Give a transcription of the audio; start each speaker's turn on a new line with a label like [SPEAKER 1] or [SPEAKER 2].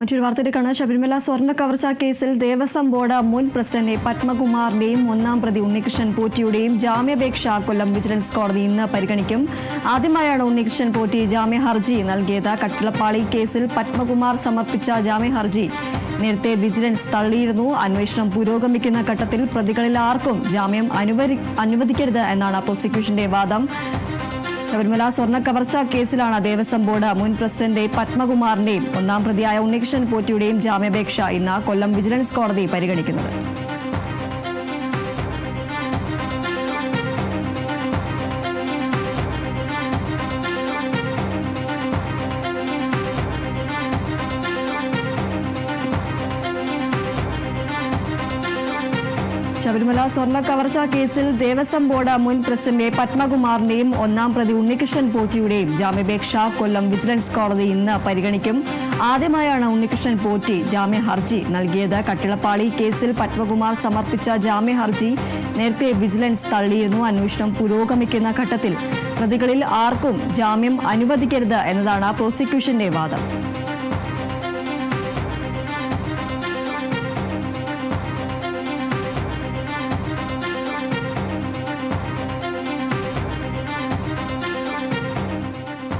[SPEAKER 1] മറ്റൊരു വാർത്തയിലേക്കാണ്. ശബരിമല സ്വർണ്ണ കവർച്ച കേസിൽ ദേവസ്വം ബോർഡ് മുൻ പ്രസിഡന്റ് പത്മകുമാറിന്റെയും ഒന്നാം പ്രതി ഉണ്ണികൃഷ്ണൻ പോറ്റിയുടെയും ജാമ്യാപേക്ഷ കൊല്ലം വിജിലൻസ് കോടതി ഇന്ന് പരിഗണിക്കും. ആദ്യമായാണ് ഉണ്ണികൃഷ്ണൻ പോറ്റി ജാമ്യ ഹർജി നൽകിയത്. കട്ടിളപ്പാളി കേസിൽ പത്മകുമാർ സമർപ്പിച്ച ജാമ്യ ഹർജി നേരത്തെ വിജിലൻസ് തള്ളിയിരുന്നു. അന്വേഷണം പുരോഗമിക്കുന്ന ഘട്ടത്തിൽ പ്രതികളിൽ ആർക്കും ജാമ്യം അനുവദിക്കരുത് എന്നാണ് പ്രോസിക്യൂഷന്റെ വാദം. ശബരിമല സ്വർണ്ണ കവർച്ച കേസിലാണ് ദേവസ്വം ബോർഡ് മുൻ പ്രസിഡന്റ് പത്മകുമാറിന്റെയും ഒന്നാം പ്രതിയായ ഉണ്ണികൃഷ്ണൻ പോറ്റിയുടെയും ജാമ്യാപേക്ഷ ഇന്ന് കൊല്ലം വിജിലൻസ് കോടതി പരിഗണിക്കുന്നത്. ശബരിമല സ്വർണ്ണ കവർച്ച കേസിൽ ദേവസ്വം ബോർഡ് മുൻ പ്രസിഡന്റ് പത്മകുമാറിന്റെയും ഒന്നാം പ്രതി ഉണ്ണികൃഷ്ണൻ പോറ്റിയുടെയും ജാമ്യാപേക്ഷ കൊല്ലം വിജിലൻസ് കോടതി ഇന്ന് പരിഗണിക്കും. ആദ്യമായാണ് ഉണ്ണികൃഷ്ണൻ പോറ്റി ജാമ്യ ഹർജി നൽകിയത്. കട്ടിളപ്പാളി കേസിൽ പത്മകുമാർ സമർപ്പിച്ച ജാമ്യ ഹർജി നേരത്തെ വിജിലൻസ് തള്ളിയിരുന്നു. അന്വേഷണം പുരോഗമിക്കുന്ന ഘട്ടത്തിൽ പ്രതികളിൽ ആർക്കും ജാമ്യം അനുവദിക്കരുത് എന്നതാണ് പ്രോസിക്യൂഷന്റെ വാദം.